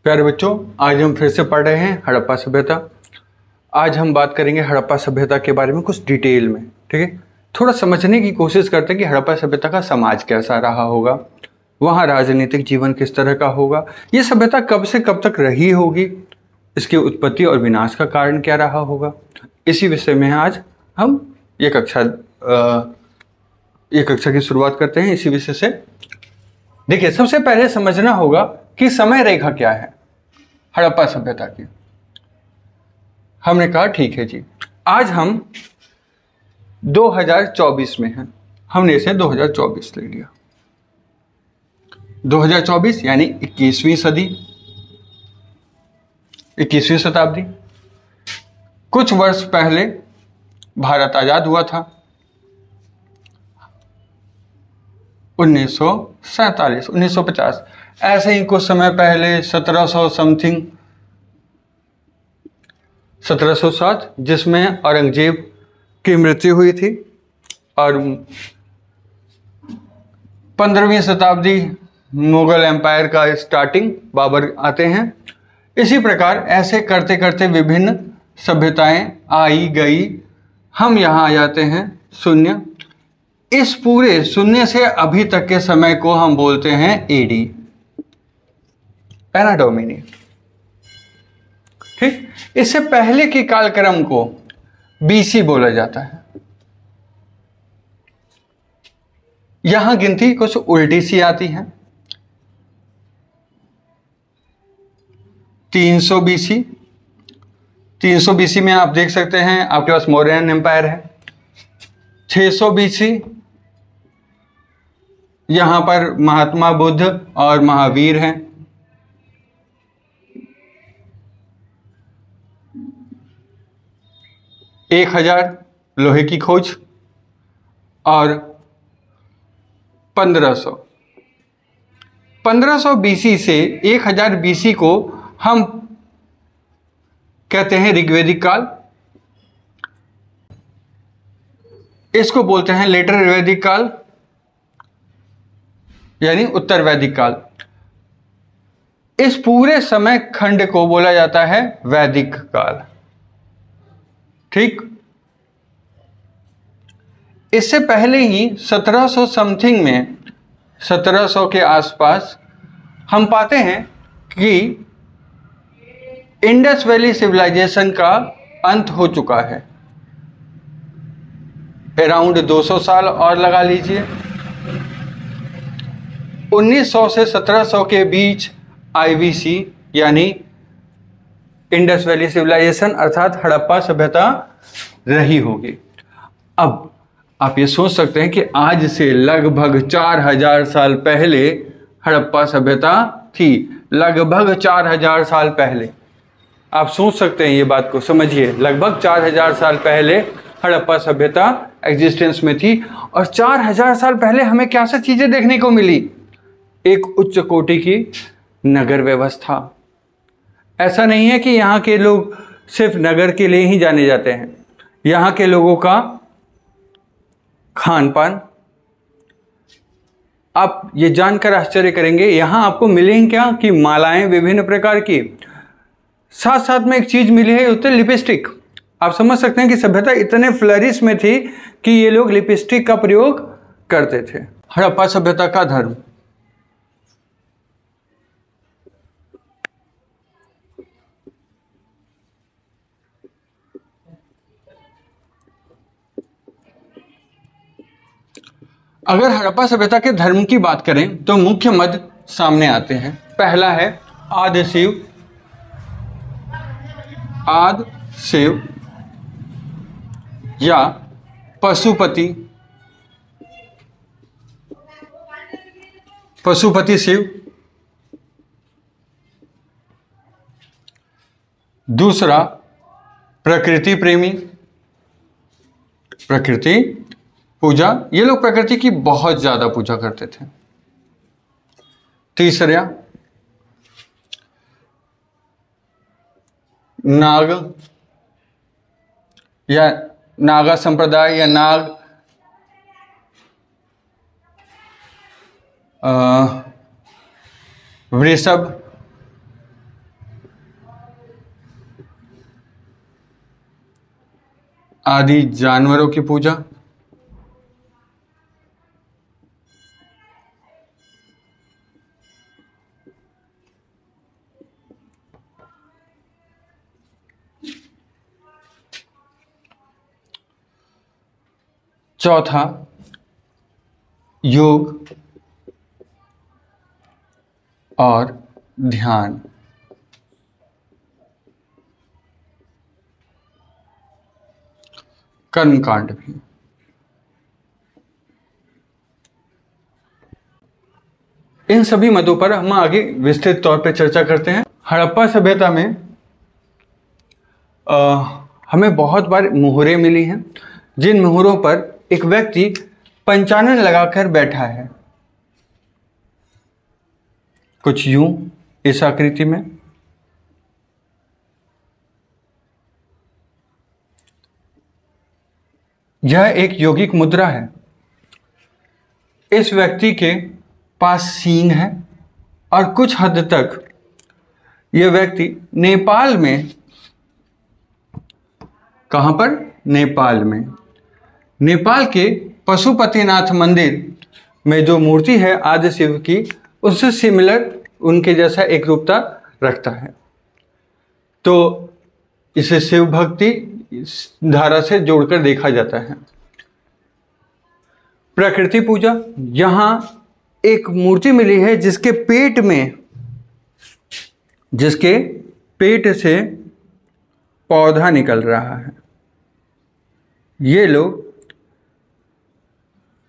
प्यारे बच्चों, आज हम फिर से पढ़ रहे हैं हड़प्पा सभ्यता। आज हम बात करेंगे हड़प्पा सभ्यता के बारे में कुछ डिटेल में। ठीक है, थोड़ा समझने की कोशिश करते हैं कि हड़प्पा सभ्यता का समाज कैसा रहा होगा, वहाँ राजनीतिक जीवन किस तरह का होगा, ये सभ्यता कब से कब तक रही होगी, इसकी उत्पत्ति और विनाश का कारण क्या रहा होगा। इसी विषय में आज हम ये कक्षा की शुरुआत करते हैं। इसी विषय से देखिए, सबसे पहले समझना होगा कि समय रेखा क्या है हड़प्पा सभ्यता की। हमने कहा ठीक है जी, आज हम 2024 में हैं, हमने इसे 2024 ले लिया। 2024 यानी 21वीं सदी, 21वीं शताब्दी। कुछ वर्ष पहले भारत आजाद हुआ था, 1947, 1950। ऐसे ही कुछ समय पहले 1700 समथिंग, 1707, जिसमें औरंगजेब की मृत्यु हुई थी। और 15वीं शताब्दी मुगल एम्पायर का स्टार्टिंग, बाबर आते हैं। इसी प्रकार ऐसे करते करते विभिन्न सभ्यताएं आई गई। हम यहाँ आ जाते हैं शून्य। इस पूरे शून्य से अभी तक के समय को हम बोलते हैं एडी, एना डोमिनी। ठीक, इससे पहले के कालक्रम को बीसी बोला जाता है। यहां गिनती कुछ उल्टी सी आती है। 300 बीसी, 300 बीसी में आप देख सकते हैं आपके पास मौर्यन एम्पायर है। 600 बीसी, यहां पर महात्मा बुद्ध और महावीर हैं। 1000 लोहे की खोज। और 1500 बीसी से 1000 बीसी को हम कहते हैं ऋग्वेदिक काल। इसको बोलते हैं लेटर वैदिक काल, यानी उत्तर वैदिक काल। इस पूरे समय खंड को बोला जाता है वैदिक काल। ठीक, इससे पहले ही 1700 समथिंग में, 1700 के आसपास हम पाते हैं कि इंडस वैली सिविलाइजेशन का अंत हो चुका है। अराउंड 200 साल और लगा लीजिए। 1900 से 1700 के बीच आईवीसी यानी इंडस वैली सिविलाइजेशन अर्थात हड़प्पा सभ्यता रही होगी। अब आप ये सोच सकते हैं कि आज से लगभग 4000 साल पहले हड़प्पा सभ्यता थी। लगभग 4000 साल पहले आप सोच सकते हैं, ये बात को समझिए। लगभग 4000 साल पहले हड़प्पा सभ्यता एग्जिस्टेंस में थी। और 4000 साल पहले हमें क्या सा चीजें देखने को मिली? एक उच्च कोटि की नगर व्यवस्था। ऐसा नहीं है कि यहाँ के लोग सिर्फ नगर के लिए ही जाने जाते हैं। यहाँ के लोगों का खान पान, आप ये जानकर आश्चर्य करेंगे, यहाँ आपको मिलेंगे क्या कि मालाएं विभिन्न प्रकार की, साथ साथ में एक चीज मिली है, उत्तर लिपस्टिक। आप समझ सकते हैं कि सभ्यता इतने फ्लरिश में थी कि ये लोग लिपस्टिक का प्रयोग करते थे। हड़प्पा सभ्यता का धर्म। अगर हड़प्पा सभ्यता के धर्म की बात करें तो मुख्य मत सामने आते हैं। पहला है आदि शिव, आदि शिव या पशुपति, पशुपति शिव। दूसरा प्रकृति प्रेमी, प्रकृति पूजा, ये लोग प्रकृति की बहुत ज्यादा पूजा करते थे। तीसरा नाग या नागा संप्रदाय या नाग वृषभ आदि जानवरों की पूजा। चौथा, योग और ध्यान। कर्मकांड भी। इन सभी मदों पर हम आगे विस्तृत तौर पर चर्चा करते हैं। हड़प्पा सभ्यता में हमें बहुत बार मुहरें मिली हैं, जिन मुहरों पर एक व्यक्ति पंचानन लगाकर बैठा है, कुछ यूं इस आकृति में। यह एक यौगिक मुद्रा है। इस व्यक्ति के पास सींग है और कुछ हद तक यह व्यक्ति नेपाल में, कहां पर? नेपाल में। नेपाल के पशुपतिनाथ मंदिर में जो मूर्ति है आदि शिव की, उससे सिमिलर, उनके जैसा एक रूपता रखता है। तो इसे शिव भक्ति धारा से जोड़कर देखा जाता है। प्रकृति पूजा। यहां एक मूर्ति मिली है जिसके पेट से पौधा निकल रहा है। ये लोग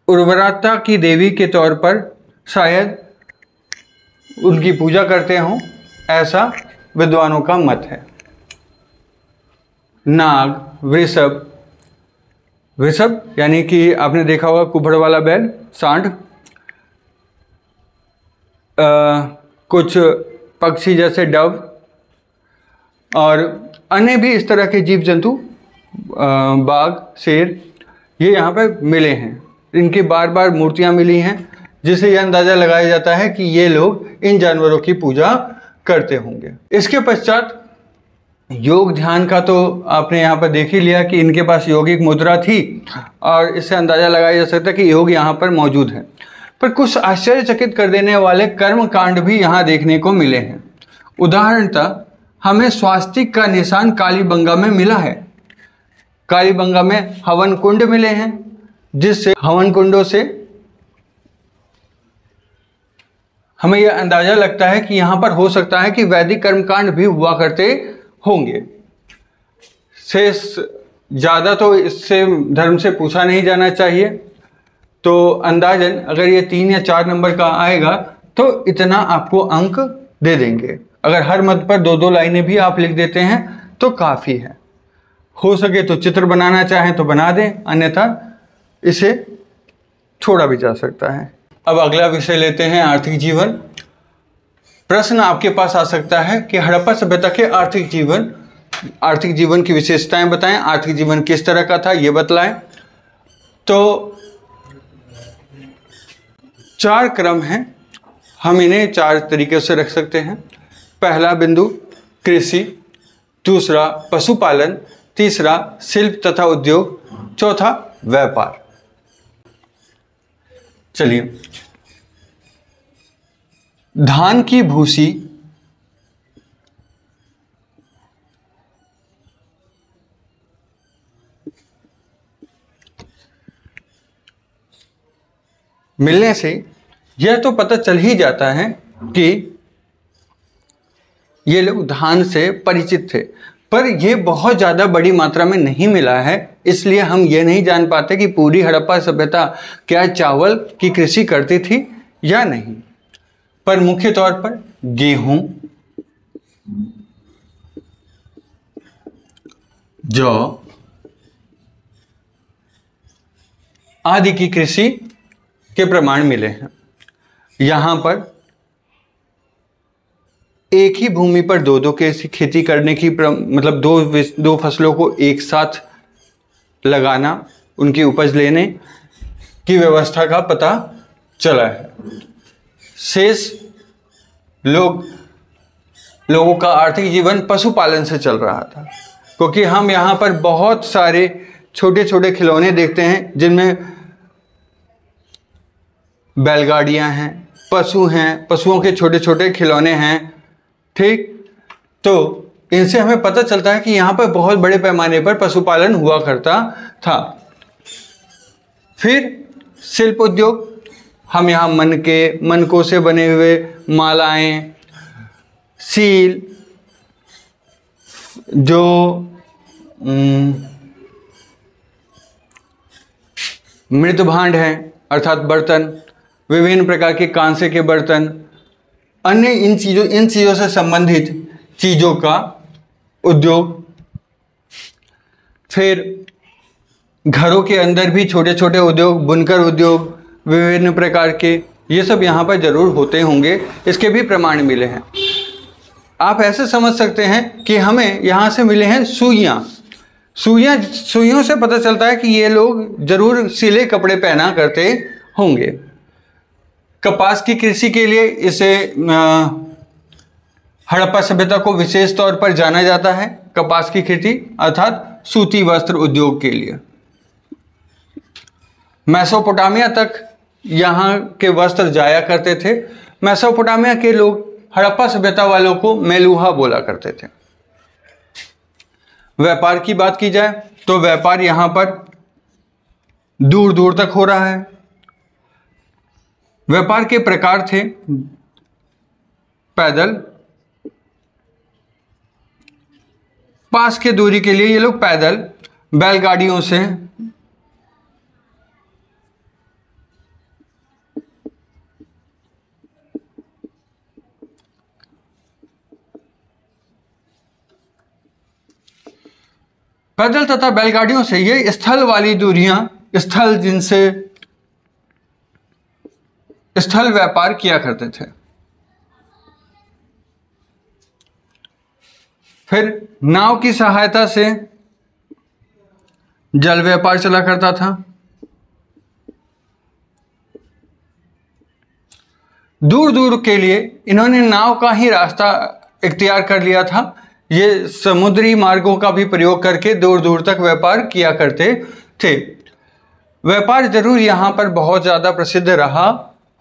उर्वरता की देवी के तौर पर शायद उनकी पूजा करते हों, ऐसा विद्वानों का मत है। नाग, वृषभ यानी कि आपने देखा होगा कुभड़ वाला बैल, सांड, कुछ पक्षी जैसे डव और अन्य भी इस तरह के जीव जंतु, बाघ, शेर, ये यहाँ पर मिले हैं। इनकी बार बार मूर्तियाँ मिली हैं, जिससे यह अंदाज़ा लगाया जाता है कि ये लोग इन जानवरों की पूजा करते होंगे। इसके पश्चात योग ध्यान का तो आपने यहाँ पर देख ही लिया कि इनके पास यौगिक मुद्रा थी और इससे अंदाज़ा लगाया जा सकता है कि योग यहाँ पर मौजूद है। पर कुछ आश्चर्यचकित कर देने वाले कर्म कांड भी यहाँ देखने को मिले हैं। उदाहरणतः हमें स्वास्तिक का निशान कालीबंगा में मिला है। कालीबंगा में हवन कुंड मिले हैं, जिससे हवन कुंडों से हमें यह अंदाजा लगता है कि यहाँ पर हो सकता है कि वैदिक कर्मकांड भी हुआ करते होंगे। शेष ज़्यादा तो इससे धर्म से पूछा नहीं जाना चाहिए, तो अंदाजन अगर ये 3 या 4 नंबर का आएगा तो इतना आपको अंक दे देंगे। अगर हर मत पर 2-2 लाइनें भी आप लिख देते हैं तो काफ़ी है। हो सके तो चित्र बनाना चाहें तो बना दें, अन्यथा इसे छोड़ा भी जा सकता है। अब अगला विषय लेते हैं आर्थिक जीवन। प्रश्न आपके पास आ सकता है कि हड़प्पा सभ्यता के आर्थिक जीवन की विशेषताएं बताएं, आर्थिक जीवन किस तरह का था ये बतलाएं। तो 4 क्रम हैं, हम इन्हें 4 तरीके से रख सकते हैं। पहला बिंदु कृषि, दूसरा पशुपालन, तीसरा शिल्प तथा उद्योग, चौथा व्यापार। चलिए, धान की भूसी मिलने से यह तो पता चल ही जाता है कि ये लोग धान से परिचित थे, पर यह बहुत ज़्यादा बड़ी मात्रा में नहीं मिला है। इसलिए हम ये नहीं जान पाते कि पूरी हड़प्पा सभ्यता क्या चावल की कृषि करती थी या नहीं। पर मुख्य तौर पर गेहूं, जौ आदि की कृषि के प्रमाण मिले हैं। यहां पर एक ही भूमि पर 2-2 के खेती करने की मतलब दो फसलों को एक साथ लगाना, उनकी उपज लेने की व्यवस्था का पता चला है। शेष लोगों का आर्थिक जीवन पशुपालन से चल रहा था, क्योंकि हम यहाँ पर बहुत सारे छोटे छोटे खिलौने देखते हैं जिनमें बैलगाड़ियां हैं, पशु हैं, पशुओं के छोटे छोटे खिलौने हैं। ठीक, तो इनसे हमें पता चलता है कि यहाँ पर बहुत बड़े पैमाने पर पशुपालन हुआ करता था। फिर शिल्प उद्योग, हम यहाँ मनकों से बने हुए मालाएं, सील, जो मृत भांड हैं अर्थात बर्तन, विभिन्न प्रकार के कांसे के बर्तन, अन्य इन चीज़ों से संबंधित चीज़ों का उद्योग। फिर घरों के अंदर भी छोटे छोटे उद्योग, बुनकर उद्योग, विभिन्न प्रकार के, ये सब यहाँ पर जरूर होते होंगे, इसके भी प्रमाण मिले हैं। आप ऐसे समझ सकते हैं कि हमें यहाँ से मिले हैं सुइयों से पता चलता है कि ये लोग जरूर सिले कपड़े पहना करते होंगे। कपास की कृषि के लिए इसे हड़प्पा सभ्यता को विशेष तौर पर जाना जाता है, कपास की खेती अर्थात सूती वस्त्र उद्योग के लिए। मेसोपोटामिया तक यहाँ के वस्त्र जाया करते थे। मेसोपोटामिया के लोग हड़प्पा सभ्यता वालों को मेलुहा बोला करते थे। व्यापार की बात की जाए तो व्यापार यहाँ पर दूर दूर तक हो रहा है। व्यापार के प्रकार थे पैदल, पास के दूरी के लिए ये लोग पैदल, बैलगाड़ियों से, पैदल तथा बैलगाड़ियों से, ये स्थल वाली दूरियां, स्थल जिनसे स्थल व्यापार किया करते थे। फिर नाव की सहायता से जल व्यापार चला करता था। दूर दूर के लिए इन्होंने नाव का ही रास्ता इख्तियार कर लिया था। ये समुद्री मार्गों का भी प्रयोग करके दूर दूर तक व्यापार किया करते थे। व्यापार जरूर यहाँ पर बहुत ज़्यादा प्रसिद्ध रहा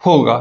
होगा।